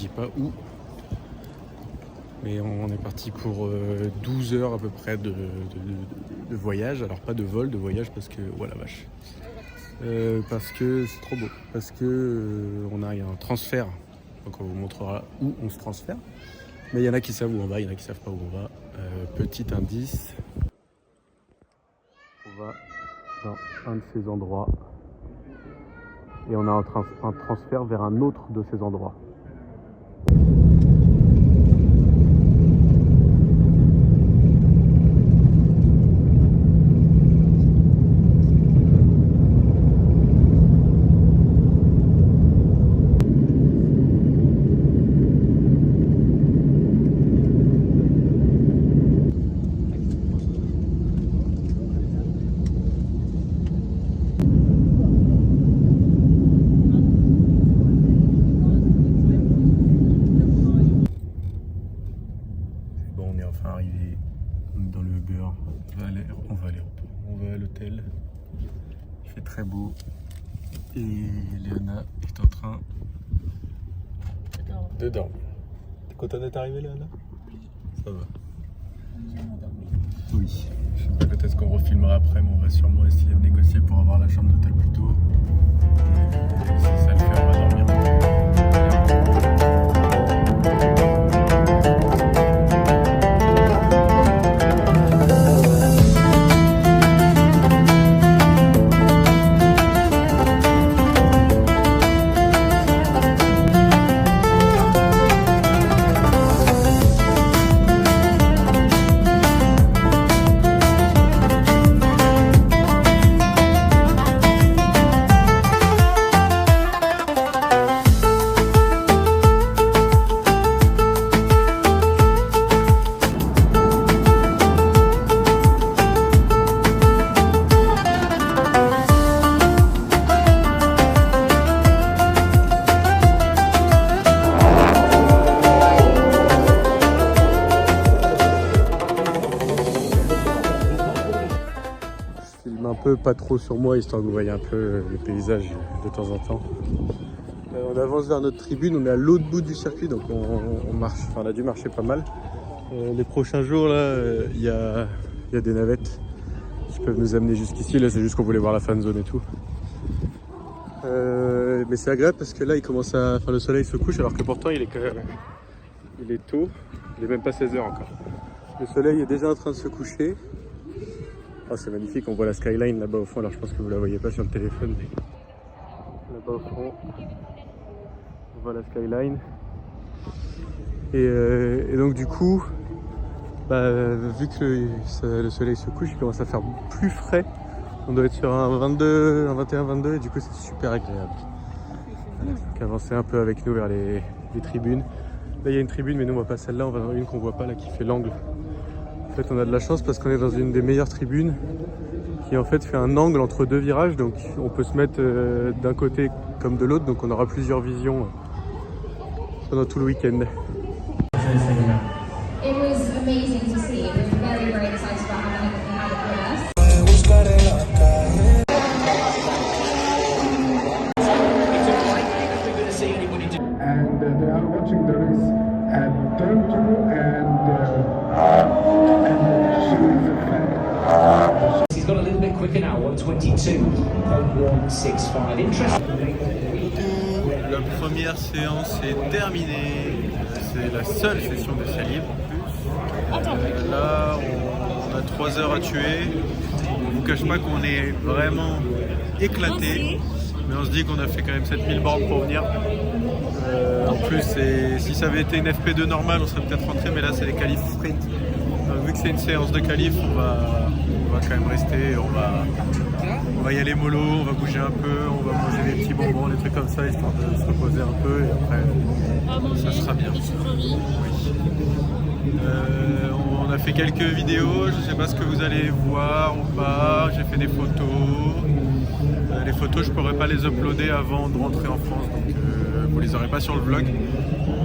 dis pas où. Mais on est parti pour 12 heures à peu près de voyage. Alors pas de vol, de voyage parce que, voilà vache. Parce que c'est trop beau. Parce que on a un transfert. Donc on vous montrera où on se transfère. Mais il y en a qui savent où on va, il y en a qui savent pas où on va. Petit indice. On va dans un de ces endroits. Et on a un transfert vers un autre de ces endroits. Bon, on est enfin arrivé dans le Uber. On va à l'hôtel. Il fait très beau. Et Léana est en train de dormir. T'es contente d'être arrivée, Léana? Ça va. Oui. Je sais pas peut-être qu'on refilmera après, mais on va sûrement essayer de négocier pour avoir la chambre d'hôtel plus tôt. Et si ça le fait, on va dormir. Un peu pas trop sur moi, histoire que vous voyez un peu le paysage de temps en temps. On avance vers notre tribune, on est à l'autre bout du circuit, donc on marche, enfin on a dû marcher pas mal. Les prochains jours là, il y a des navettes qui peuvent nous amener jusqu'ici. Là c'est juste qu'on voulait voir la fan zone et tout. Mais c'est agréable parce que là il commence à, enfin le soleil se couche alors que pourtant il est tôt, il est même pas 16 h encore. Le soleil est déjà en train de se coucher. Oh, c'est magnifique, on voit la skyline là-bas au fond, alors je pense que vous la voyez pas sur le téléphone, mais là-bas au fond, on voit la skyline. Et donc du coup, vu que le soleil se couche, il commence à faire plus frais. On doit être sur un 22, un 21-22, et du coup c'est super agréable. Voilà, donc avancer un peu avec nous vers les tribunes. Là il y a une tribune, mais nous on voit pas celle-là, on va dans une qu'on voit pas là qui fait l'angle. En fait on a de la chance parce qu'on est dans une des meilleures tribunes qui en fait fait un angle entre deux virages, donc on peut se mettre d'un côté comme de l'autre, donc on aura plusieurs visions pendant tout le week-end. It was amazing to see. We're very, very excited about having it with us. And they are watching the race at turn 2 and she is a fan. He's got a little bit quicker now, 1:22.165. Interesting. La première séance est terminée. C'est la seule session de salive en plus. Là, on a 3 heures à tuer. On ne vous cache pas qu'on est vraiment éclaté. Mais on se dit qu'on a fait quand même 7000 bornes pour venir. En plus, si ça avait été une FP2 normale, on serait peut-être rentré, mais là c'est les qualifs sprint. Vu que c'est une séance de qualif, on va quand même rester, on va y aller mollo, on va bouger un peu, on va manger des petits bonbons, des trucs comme ça, histoire de se reposer un peu, et après ça sera bien. Oui. On a fait quelques vidéos, je ne sais pas ce que vous allez voir ou pas, j'ai fait des photos. Les photos, je ne pourrais pas les uploader avant de rentrer en France, donc vous les aurez pas sur le vlog.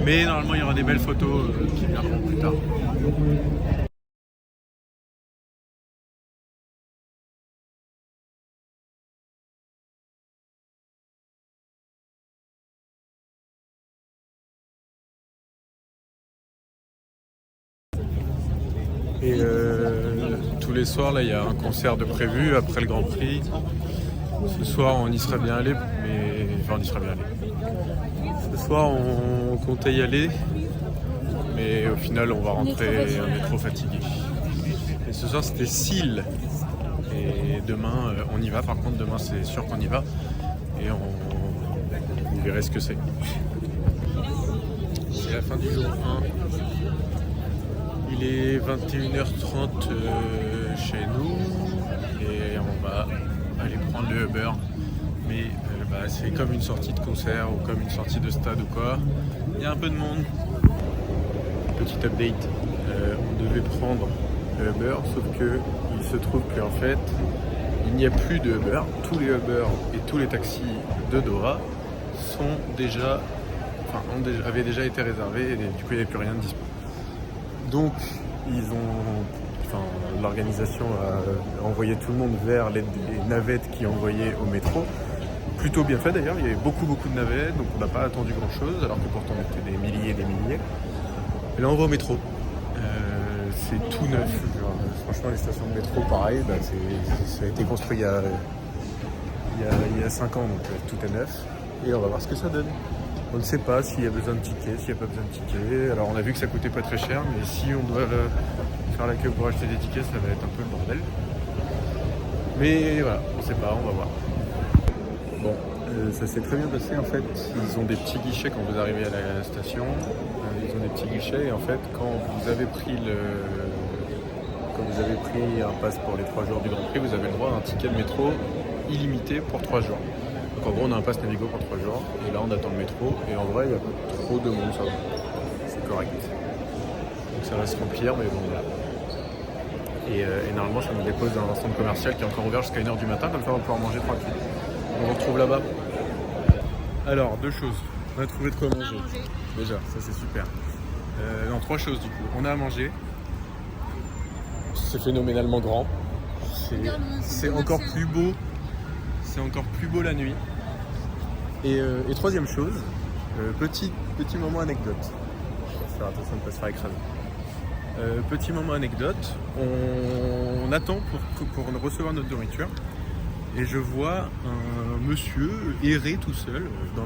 Mais normalement, il y aura des belles photos qui viendront plus tard. Et tous les soirs, là, il y a un concert de prévu après le Grand Prix. Ce soir, on y serait bien allé, mais... Enfin, on y serait bien allé. Ce soir, on comptait y aller, mais au final, on va rentrer, on est trop fatigué. Et ce soir, c'était Seal. Et demain, on y va. Par contre, demain, c'est sûr qu'on y va. Et vous verrez ce que c'est. C'est la fin du jour 1. Il est 21h30 chez nous. Et on va aller prendre le Uber. Mais c'est comme une sortie de concert ou comme une sortie de stade ou quoi. Il y a un peu de monde. Petit update. On devait prendre le Uber, sauf que il se trouve qu'en fait, il n'y a plus de Uber. Tous les Uber et tous les taxis de Doha avaient déjà été réservés et du coup, il n'y avait plus rien de disponible. Donc, l'organisation a envoyé tout le monde vers les navettes qui envoyaient au métro. Plutôt bien fait d'ailleurs, il y avait beaucoup de navettes, donc on n'a pas attendu grand chose, alors que pourtant on était des milliers et des milliers. Et là on va au métro. C'est tout neuf. Franchement, les stations de métro, pareil, ça a été construit il y a 5 ans, donc tout est neuf. Et on va voir ce que ça donne. On ne sait pas s'il y a besoin de tickets, s'il n'y a pas besoin de tickets. Alors on a vu que ça coûtait pas très cher, mais si on doit faire la queue pour acheter des tickets, ça va être un peu le bordel. Mais voilà, on ne sait pas, on va voir. Bon, ça s'est très bien passé en fait. Ils ont des petits guichets quand vous arrivez à la station. Ils ont des petits guichets et en fait, quand vous avez pris un pass pour les 3 jours du Grand Prix, vous avez le droit à un ticket de métro illimité pour 3 jours. Donc en gros, on a un pass Navigo pour 3 jours et là, on attend le métro. Et en vrai, il n'y a pas trop de monde, ça va. C'est correct. Donc ça va se remplir, mais bon, voilà. Et normalement, je me dépose dans un centre commercial qui est encore ouvert jusqu'à 1h du matin, comme ça, on va pouvoir manger tranquille. On se retrouve là-bas. Alors, 2 choses. On a trouvé de quoi manger. Déjà, ça c'est super. Non, 3 choses du coup. On a à manger. C'est phénoménalement grand. C'est encore plus beau. C'est encore plus beau la nuit. Et troisième chose, petit moment anecdote. Je vais faire attention de ne pas se faire écraser. Petit moment anecdote. On attend pour recevoir notre nourriture. Et je vois un monsieur errer tout seul dans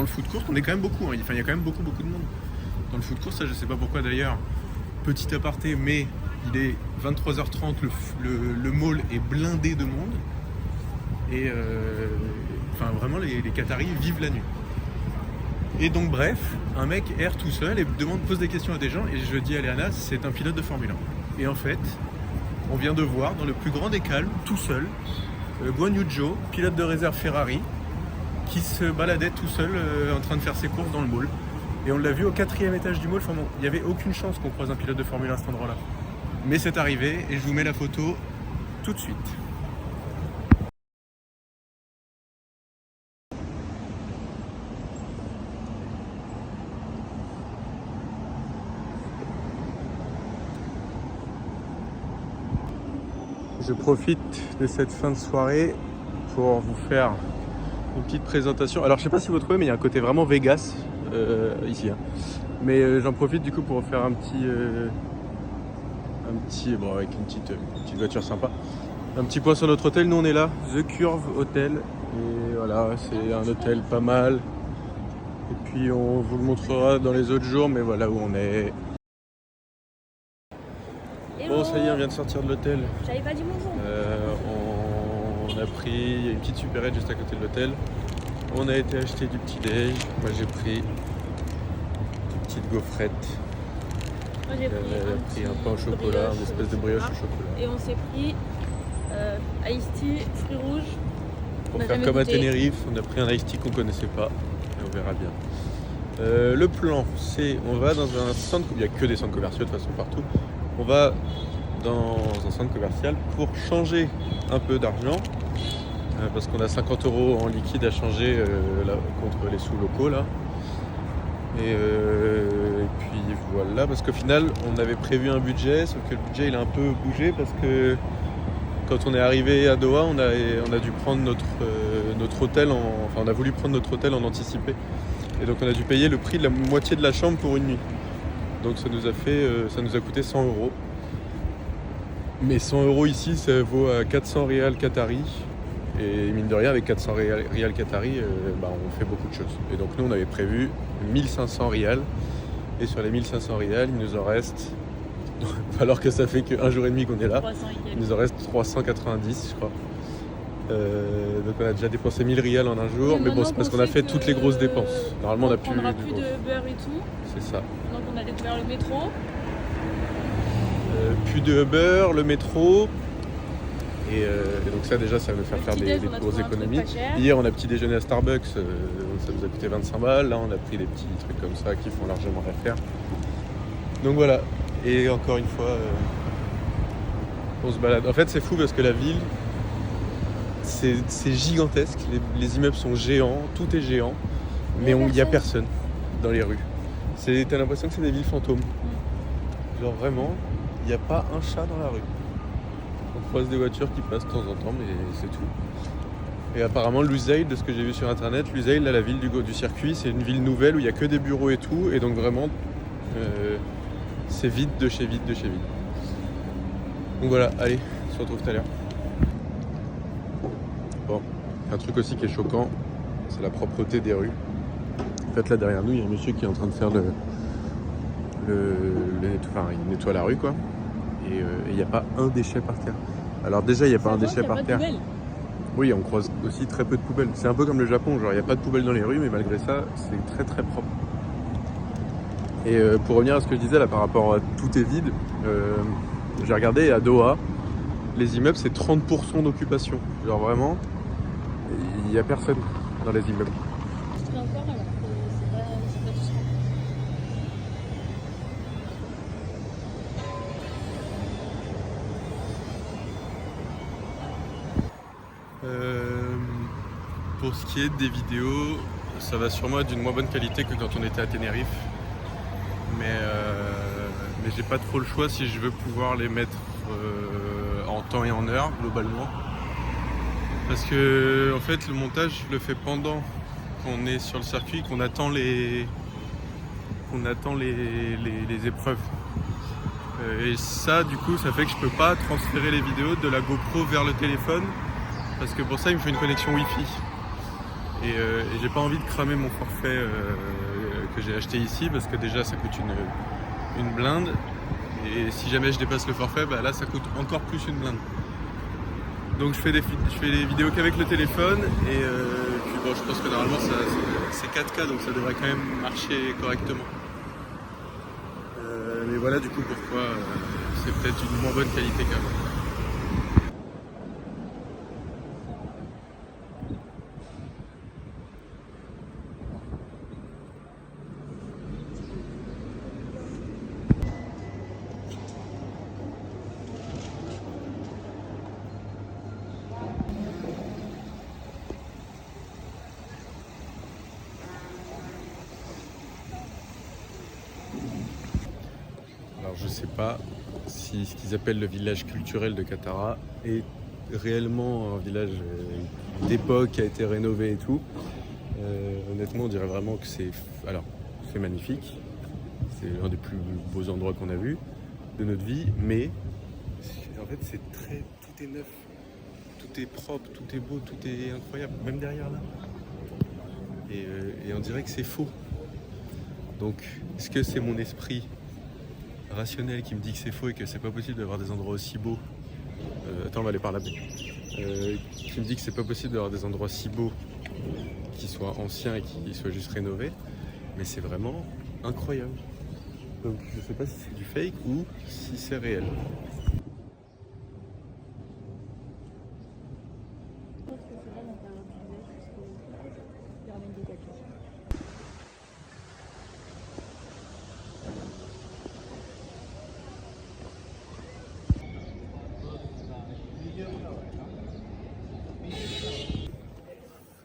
le food court. On est quand même beaucoup, hein. Enfin, il y a quand même beaucoup de monde dans le food court. Ça, je sais pas pourquoi d'ailleurs. Petit aparté, mais il est 23h30, le mall est blindé de monde. Et vraiment, les Qataris vivent la nuit. Et donc, bref, un mec erre tout seul et pose des questions à des gens. Et je dis à Léana, c'est un pilote de Formule 1. Et en fait, on vient de voir, dans le plus grand des calmes, tout seul, Guan Yu Zhou, pilote de réserve Ferrari, qui se baladait tout seul en train de faire ses courses dans le mall. Et on l'a vu au 4e étage du mall. Enfin bon, il n'y avait aucune chance qu'on croise un pilote de Formule 1 à cet endroit-là. Mais c'est arrivé et je vous mets la photo tout de suite. Je profite de cette fin de soirée pour vous faire une petite présentation. Alors je sais pas si vous trouvez, mais il y a un côté vraiment Vegas ici. Hein. Mais j'en profite du coup pour faire un petit avec une petite voiture sympa. Un petit point sur notre hôtel. Nous on est là, The Curve Hotel. Et voilà, c'est un hôtel pas mal. Et puis on vous le montrera dans les autres jours, mais voilà où on est. Bon, ça y est, on vient de sortir de l'hôtel. J'avais pas dit bonjour. On a pris, il y a une petite supérette juste à côté de l'hôtel. On a été acheter du petit déj. Moi j'ai pris des petites gaufrettes. Moi j'ai pris un pain au chocolat, une espèce de brioche au chocolat. Et on s'est pris iced tea, fruits rouges. Pour faire comme à Tenerife, on a pris un iced tea qu'on connaissait pas. Et on verra bien. Le plan, c'est on va dans un centre, il n'y a que des centres commerciaux de toute façon partout. On va dans un centre commercial pour changer un peu d'argent parce qu'on a 50 € en liquide à changer là, contre les sous locaux là. Et puis voilà, parce qu'au final on avait prévu un budget, sauf que le budget il a un peu bougé parce que quand on est arrivé à Doha, on a dû prendre notre hôtel on a voulu prendre notre hôtel en anticipé. Et donc on a dû payer le prix de la moitié de la chambre pour une nuit. Donc ça nous a coûté 100 €. Mais 100 € ici, ça vaut à 400 rials qatari. Et mine de rien, avec 400 rials qatari, on fait beaucoup de choses. Et donc nous, on avait prévu 1500 rials. Et sur les 1500 rials, il nous en reste, alors que ça fait qu'un jour et demi qu'on est là, il nous en reste 390, je crois. Donc on a déjà dépensé 1000 rials en un jour, mais bon, c'est parce qu'on a fait toutes les grosses dépenses. Normalement, on n'a plus de dépenses. Uber et tout. C'est ça. Donc on a découvert le métro. Plus de Uber, le métro. Et donc ça déjà, ça va nous faire des grosses économies. Hier, on a petit déjeuner à Starbucks, ça nous a coûté 25 balles. Là, on a pris des petits trucs comme ça qui font largement l'affaire. Donc voilà. Et encore une fois, on se balade. En fait, c'est fou parce que la ville, c'est gigantesque. Les immeubles sont géants, tout est géant, mais il n'y a personne dans les rues. T'as l'impression que c'est des villes fantômes. Genre vraiment, il n'y a pas un chat dans la rue. On croise des voitures qui passent de temps en temps, mais c'est tout. Et apparemment, Lusail, de ce que j'ai vu sur internet, Lusail, là, la ville du circuit, c'est une ville nouvelle où il n'y a que des bureaux et tout. Et donc vraiment, c'est vide de chez vide de chez vide. Donc voilà, allez, on se retrouve tout à l'heure. Bon, un truc aussi qui est choquant, c'est la propreté des rues. En fait, là derrière nous, il y a un monsieur qui est en train de faire il nettoie la rue, quoi. Et il n'y a pas un déchet par terre. Alors déjà, il n'y a pas un déchet par terre. Oui, on croise aussi très peu de poubelles. C'est un peu comme le Japon, genre il n'y a pas de poubelles dans les rues, mais malgré ça, c'est très très propre. Et pour revenir à ce que je disais là par rapport à tout est vide, j'ai regardé à Doha, les immeubles c'est 30% d'occupation. Genre vraiment, il n'y a personne dans les immeubles. Pour ce qui est des vidéos, ça va sûrement être d'une moins bonne qualité que quand on était à Tenerife. Mais j'ai pas trop le choix si je veux pouvoir les mettre en temps et en heure globalement. Parce que en fait le montage je le fais pendant qu'on est sur le circuit, qu'on attend les épreuves. Et ça du coup ça fait que je peux pas transférer les vidéos de la GoPro vers le téléphone. Parce que pour ça il me faut une connexion Wi-Fi. Et j'ai pas envie de cramer mon forfait que j'ai acheté ici parce que déjà ça coûte une blinde. Et si jamais je dépasse le forfait, là ça coûte encore plus une blinde. Donc je fais les vidéos qu'avec le téléphone et puis bon je pense que normalement c'est 4K donc ça devrait quand même marcher correctement. Mais voilà du coup pourquoi c'est peut-être une moins bonne qualité qu'avant. Alors je sais pas si ce qu'ils appellent le village culturel de Katara est réellement un village d'époque qui a été rénové et tout. Honnêtement on dirait vraiment que c'est magnifique. C'est l'un des plus beaux endroits qu'on a vu de notre vie, mais en fait tout est neuf, tout est propre, tout est beau, tout est incroyable, même derrière là. Et on dirait que c'est faux. Donc est-ce que c'est mon esprit rationnel qui me dit que c'est faux et que c'est pas possible d'avoir des endroits aussi beaux. Attends, on va aller par là. Qui me dit que c'est pas possible d'avoir des endroits si beaux qui soient anciens et qui soient juste rénovés. Mais c'est vraiment incroyable. Donc je sais pas si c'est du fake ou si c'est réel.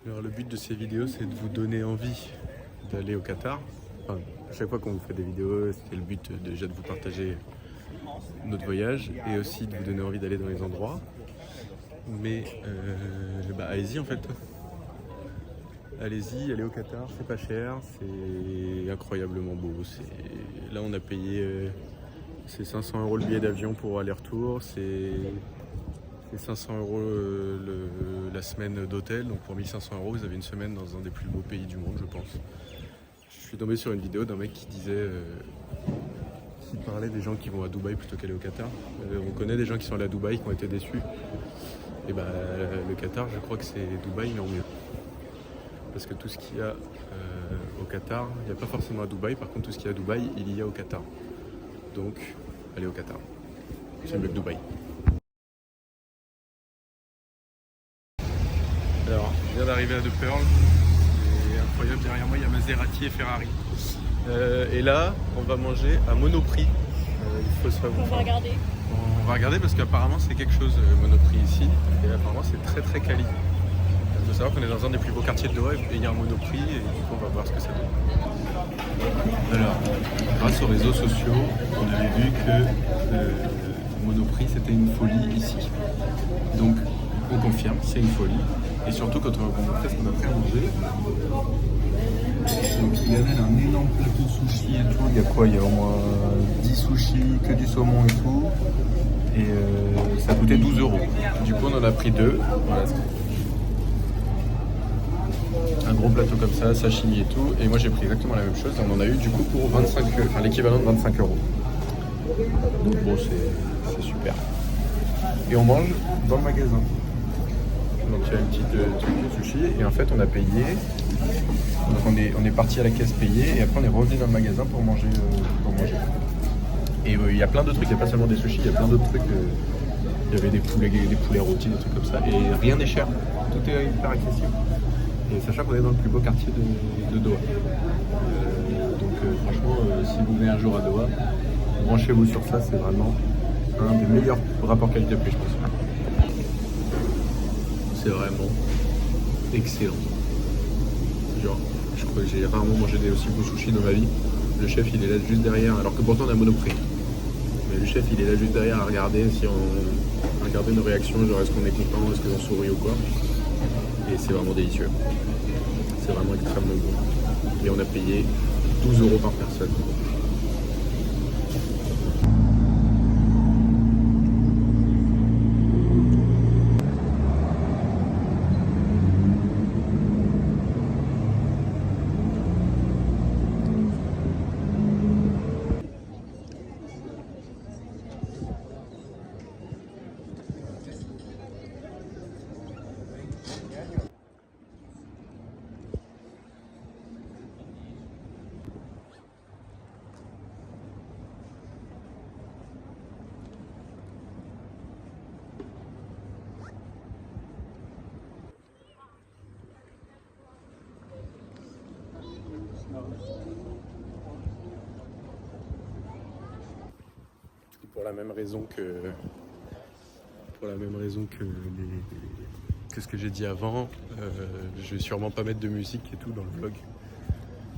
Alors le but de ces vidéos c'est de vous donner envie d'aller au Qatar. Enfin, à chaque fois qu'on vous fait des vidéos, c'était le but déjà de vous partager notre voyage et aussi de vous donner envie d'aller dans les endroits. Mais allez-y en fait. Allez-y, allez au Qatar, c'est pas cher, c'est incroyablement beau, là on a payé c'est 500 € le billet d'avion pour aller-retour, c'est 500 € la semaine d'hôtel, donc pour 1500 € vous avez une semaine dans un des plus beaux pays du monde je pense. Je suis tombé sur une vidéo d'un mec qui disait, qui parlait des gens qui vont à Dubaï plutôt qu'aller au Qatar. On connaît des gens qui sont allés à Dubaï qui ont été déçus. Et bah le Qatar je crois que c'est Dubaï mais en mieux. Parce que tout ce qu'il y a au Qatar, il n'y a pas forcément à Dubaï, par contre tout ce qu'il y a à Dubaï, il y a au Qatar. Donc allez au Qatar. C'est mieux que Dubaï. Alors, je viens d'arriver à De Pearl, c'est incroyable, derrière moi il y a Maserati et Ferrari. Et là, on va manger à Monoprix. Il faut savoir. On va regarder. On va regarder parce qu'apparemment c'est quelque chose Monoprix ici, et apparemment c'est très très quali. Il faut savoir qu'on est dans un des plus beaux quartiers de Doha et il y a un Monoprix et du coup on va voir ce que ça donne. Alors, grâce aux réseaux sociaux, on avait vu que Monoprix c'était une folie ici. Donc on confirme, c'est une folie. Et surtout quand on va vous montrer ce qu'on a pris à manger. Donc il y avait un énorme plateau de sushi et tout. Il y a quoi? Il y a au moins 10 sushis, que du saumon et tout. Et ça coûtait 12 €. Du coup on en a pris 2. Voilà. Un gros plateau comme ça, sashimi et tout. Et moi j'ai pris exactement la même chose. On en a eu du coup pour 25, enfin l'équivalent de 25 €. Donc bon c'est super. Et on mange dans le magasin. Donc il y a une petite truc de sushi et en fait on a payé. Donc on est parti à la caisse payer et après on est revenu dans le magasin pour manger. Et il y a plein de trucs, il n'y a pas seulement des sushis, il y a plein d'autres trucs. Il y avait des poulets rôtis, des trucs comme ça. Et rien n'est cher, tout est hyper accessible. Et sachant qu'on est dans le plus beau quartier de Doha. Donc franchement, si vous venez un jour à Doha, branchez-vous sur ça, c'est vraiment un des meilleurs rapports qualité-prix je pense. C'est vraiment excellent. Genre, je crois que j'ai rarement mangé des aussi beaux sushis dans ma vie. Le chef il est là juste derrière, alors que pourtant on a Monoprix. Mais le chef il est là juste derrière à regarder si on regarder nos réactions, genre est-ce qu'on est content, est-ce qu'on sourit ou quoi. Et c'est vraiment délicieux. C'est vraiment extrêmement bon. Et on a payé 12 € par personne. Pour la même raison que ce que j'ai dit avant, je vais sûrement pas mettre de musique et tout dans le vlog.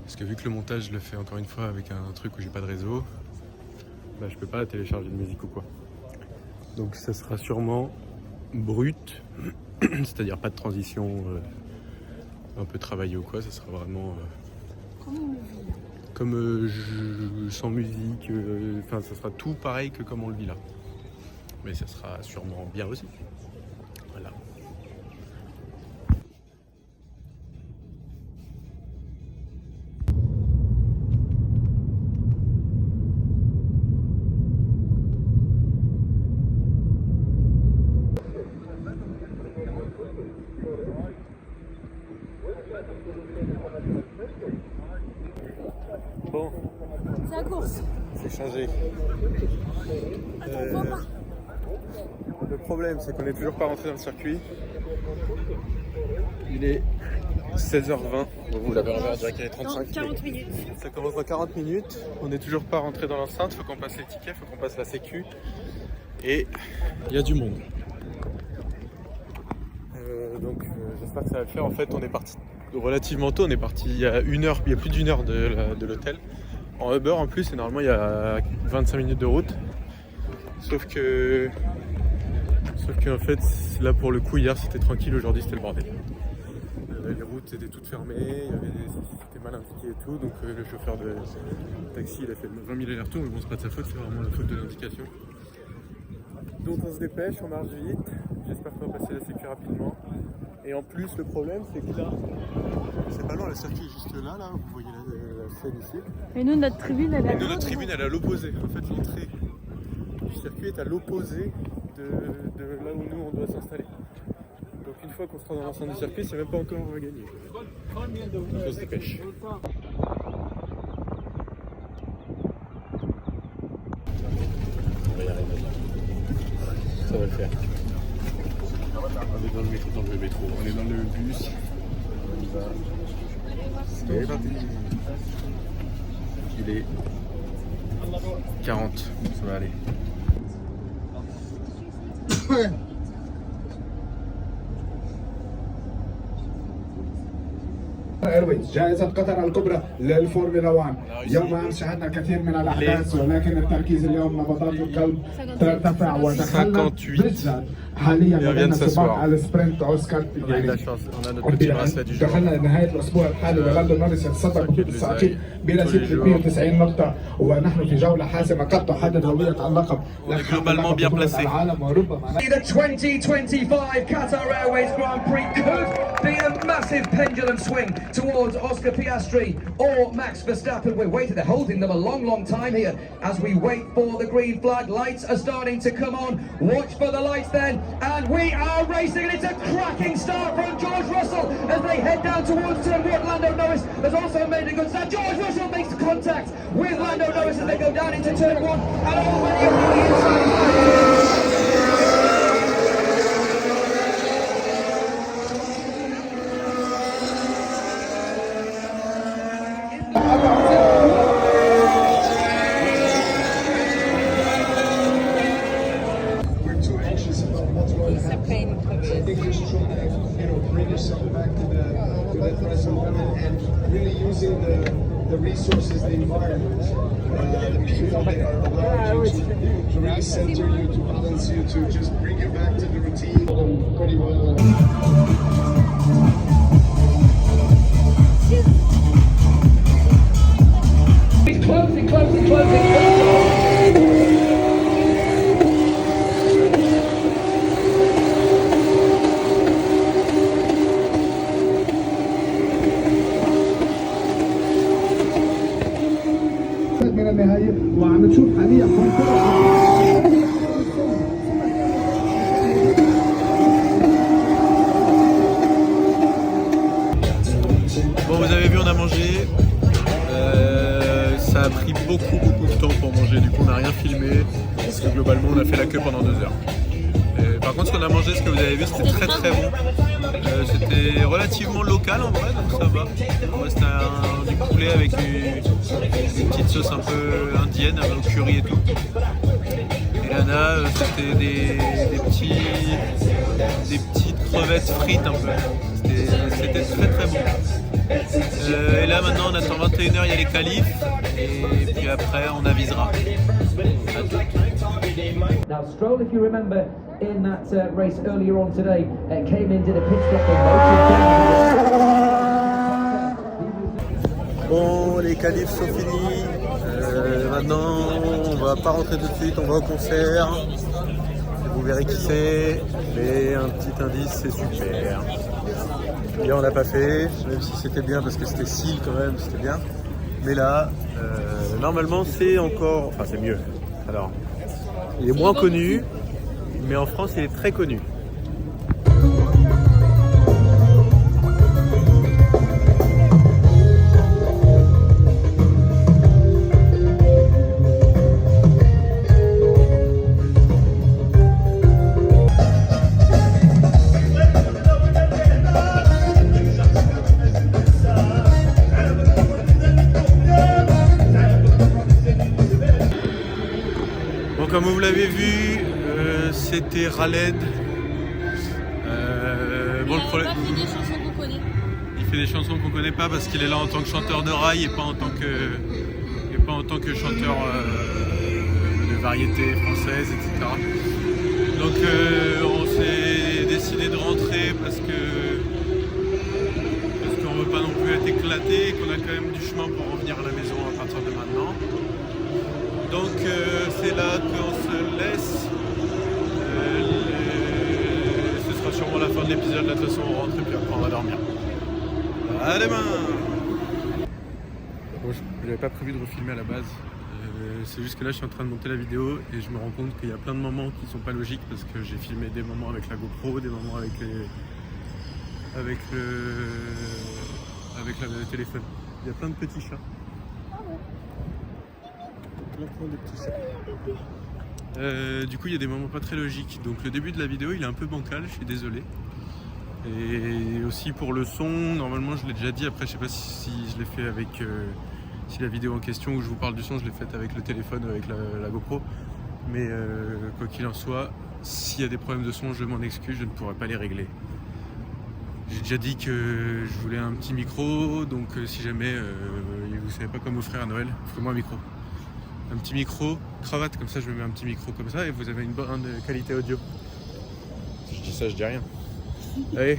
Parce que vu que le montage je le fais encore une fois avec un truc où j'ai pas de réseau, bah, je peux pas télécharger de musique ou quoi. Donc ça sera sûrement brut, c'est-à-dire pas de transition un peu travaillé ou quoi, ça sera vraiment comme sans musique, enfin ça sera tout pareil que comme on le vit là. Mais ça sera sûrement bien aussi. Voilà. Bon, C'est la course. c'est changé. Le problème, c'est qu'on n'est toujours pas rentré dans le circuit. Il est 16h20. Vous l'avez revu, direct qu'il est 35. 40 minutes. Ça commence dans 40 minutes. On n'est toujours pas rentré dans l'enceinte. Faut qu'on passe les tickets, faut qu'on passe la sécu. Et il y a du monde. Donc j'espère que ça va le faire. En fait, on est parti relativement tôt. On est parti il y a plus d'une heure de l'hôtel. En Uber en plus, et normalement il y a 25 minutes de route. Sauf que en fait, là pour le coup, hier c'était tranquille, aujourd'hui c'était le bordel. Les routes étaient toutes fermées, c'était mal indiqué et tout, donc le chauffeur de taxi il a fait 20 000 allers-retours, mais bon c'est pas de sa faute, c'est vraiment la faute de l'indication. Donc on se dépêche, on marche vite, j'espère qu'on va passer la sécu rapidement. Et en plus le problème c'est que là, c'est pas loin, le circuit est juste là, vous voyez la scène ici. Et nous notre tribune elle est à Nous notre tribune elle est à l'opposé, en fait l'entrée du circuit est à l'opposé de là où nous on doit s'installer. Donc une fois qu'on sera dans l'enceinte du circuit, c'est même pas encore gagné. Donc on se dépêche. On va y arriver. Ça va le faire. On est dans le métro, on est dans le bus. On y va. C'est parti. Il est 40, ça va aller. ايرويز جائزة قطر الكبرى للفورمولا 1 يوم شهدنا الكثير من الاحداث ولكن التركيز اليوم نبضات القلب ترتفع ودخلنا بالذات حاليا بدأنا سباق السبرنت اوسكار يعني دخلنا نهاية الاسبوع الحالي ولاندو نوريس يتصدر بطولة الصاعقين برصيد 92 نقطة ونحن في جولة حاسمة قد تحدد هوية اللقب globalement bien placé. العالم وربما The 2025 Qatar Airways Grand Prix could be a massive pendulum swing towards Oscar Piastri or Max Verstappen. We're waiting, they're holding them a long time here as we wait for the green flag. Lights are starting to come on. Watch for the lights then, and we are racing, and it's a cracking start from George Russell as they head down towards turn one. Lando Norris has also made a good start. George Russell makes contact with Lando Norris as they go down into turn one, and already on the inside. We're too anxious about what's going to happen. I think just trying to, bring yourself back to the present moment and really using the resources, the environment, the people that are around you to really center you, to balance you, to just bring you back to the routine. Pretty well. He's closing. من النهاية وعم نشوف حاليا Bon, vous avez vu, on a mangé. Ça a pris beaucoup de temps pour manger, du coup on n'a rien filmé. Parce que globalement on a fait la queue pendant 2 heures. Par contre, ce qu'on a mangé, ce que vous avez vu, c'était très bon. C'était relativement local en vrai, donc ça va. Ouais, c'était du poulet avec une petite sauce un peu indienne, au curry et tout. Et Lana, c'était des petites crevettes frites un peu. C'était très bon. Et là maintenant on attend 21h, il y a les qualifs et puis après on avisera. Now Stroll, if you remember, in that race earlier on today, came in, did a pit stop. Bon, les qualifs sont finis. Maintenant on va pas rentrer tout de suite, on va au concert. Vous verrez qui c'est, mais un petit indice, c'est super. Hier on l'a pas fait, même si c'était bien parce que c'était Seal quand même, c'était bien. Mais là, normalement c'est encore, enfin c'est mieux. Alors, il est moins connu, mais en France il est très connu. Comme vous l'avez vu, c'était Khaled. Bon, le problème, il fait des chansons qu'on connaît. Il fait des chansons qu'on connaît pas parce qu'il est là en tant que chanteur de rail et pas en tant que chanteur de variété française, etc. Donc on s'est décidé de rentrer parce que veut pas non plus être éclaté et qu'on a quand même du chemin pour revenir à la maison à partir de maintenant. Donc c'est là qu'on se laisse. Ce sera sûrement la fin de l'épisode, de toute façon on rentre et puis après on va dormir. À demain. Bon, je n'avais pas prévu de refilmer à la base. C'est juste que là je suis en train de monter la vidéo et je me rends compte qu'il y a plein de moments qui sont pas logiques parce que j'ai filmé des moments avec la GoPro, des moments avec le téléphone. Il y a plein de petits chats. Plein de petits chats. Du coup il y a des moments pas très logiques. Donc le début de la vidéo il est un peu bancal, je suis désolé. Et aussi pour le son, normalement je l'ai déjà dit, après je sais pas si je l'ai fait avec si la vidéo en question où je vous parle du son je l'ai faite avec le téléphone, avec la GoPro. Mais quoi qu'il en soit, s'il y a des problèmes de son, je m'en excuse, je ne pourrai pas les régler. J'ai déjà dit que je voulais un petit micro, donc si jamais vous savez pas quoi m'offrir à Noël, offrez-moi un micro. Un petit micro, cravate, comme ça je me mets un petit micro comme ça et vous avez une bonne qualité audio. Si je dis ça, je dis rien. Allez,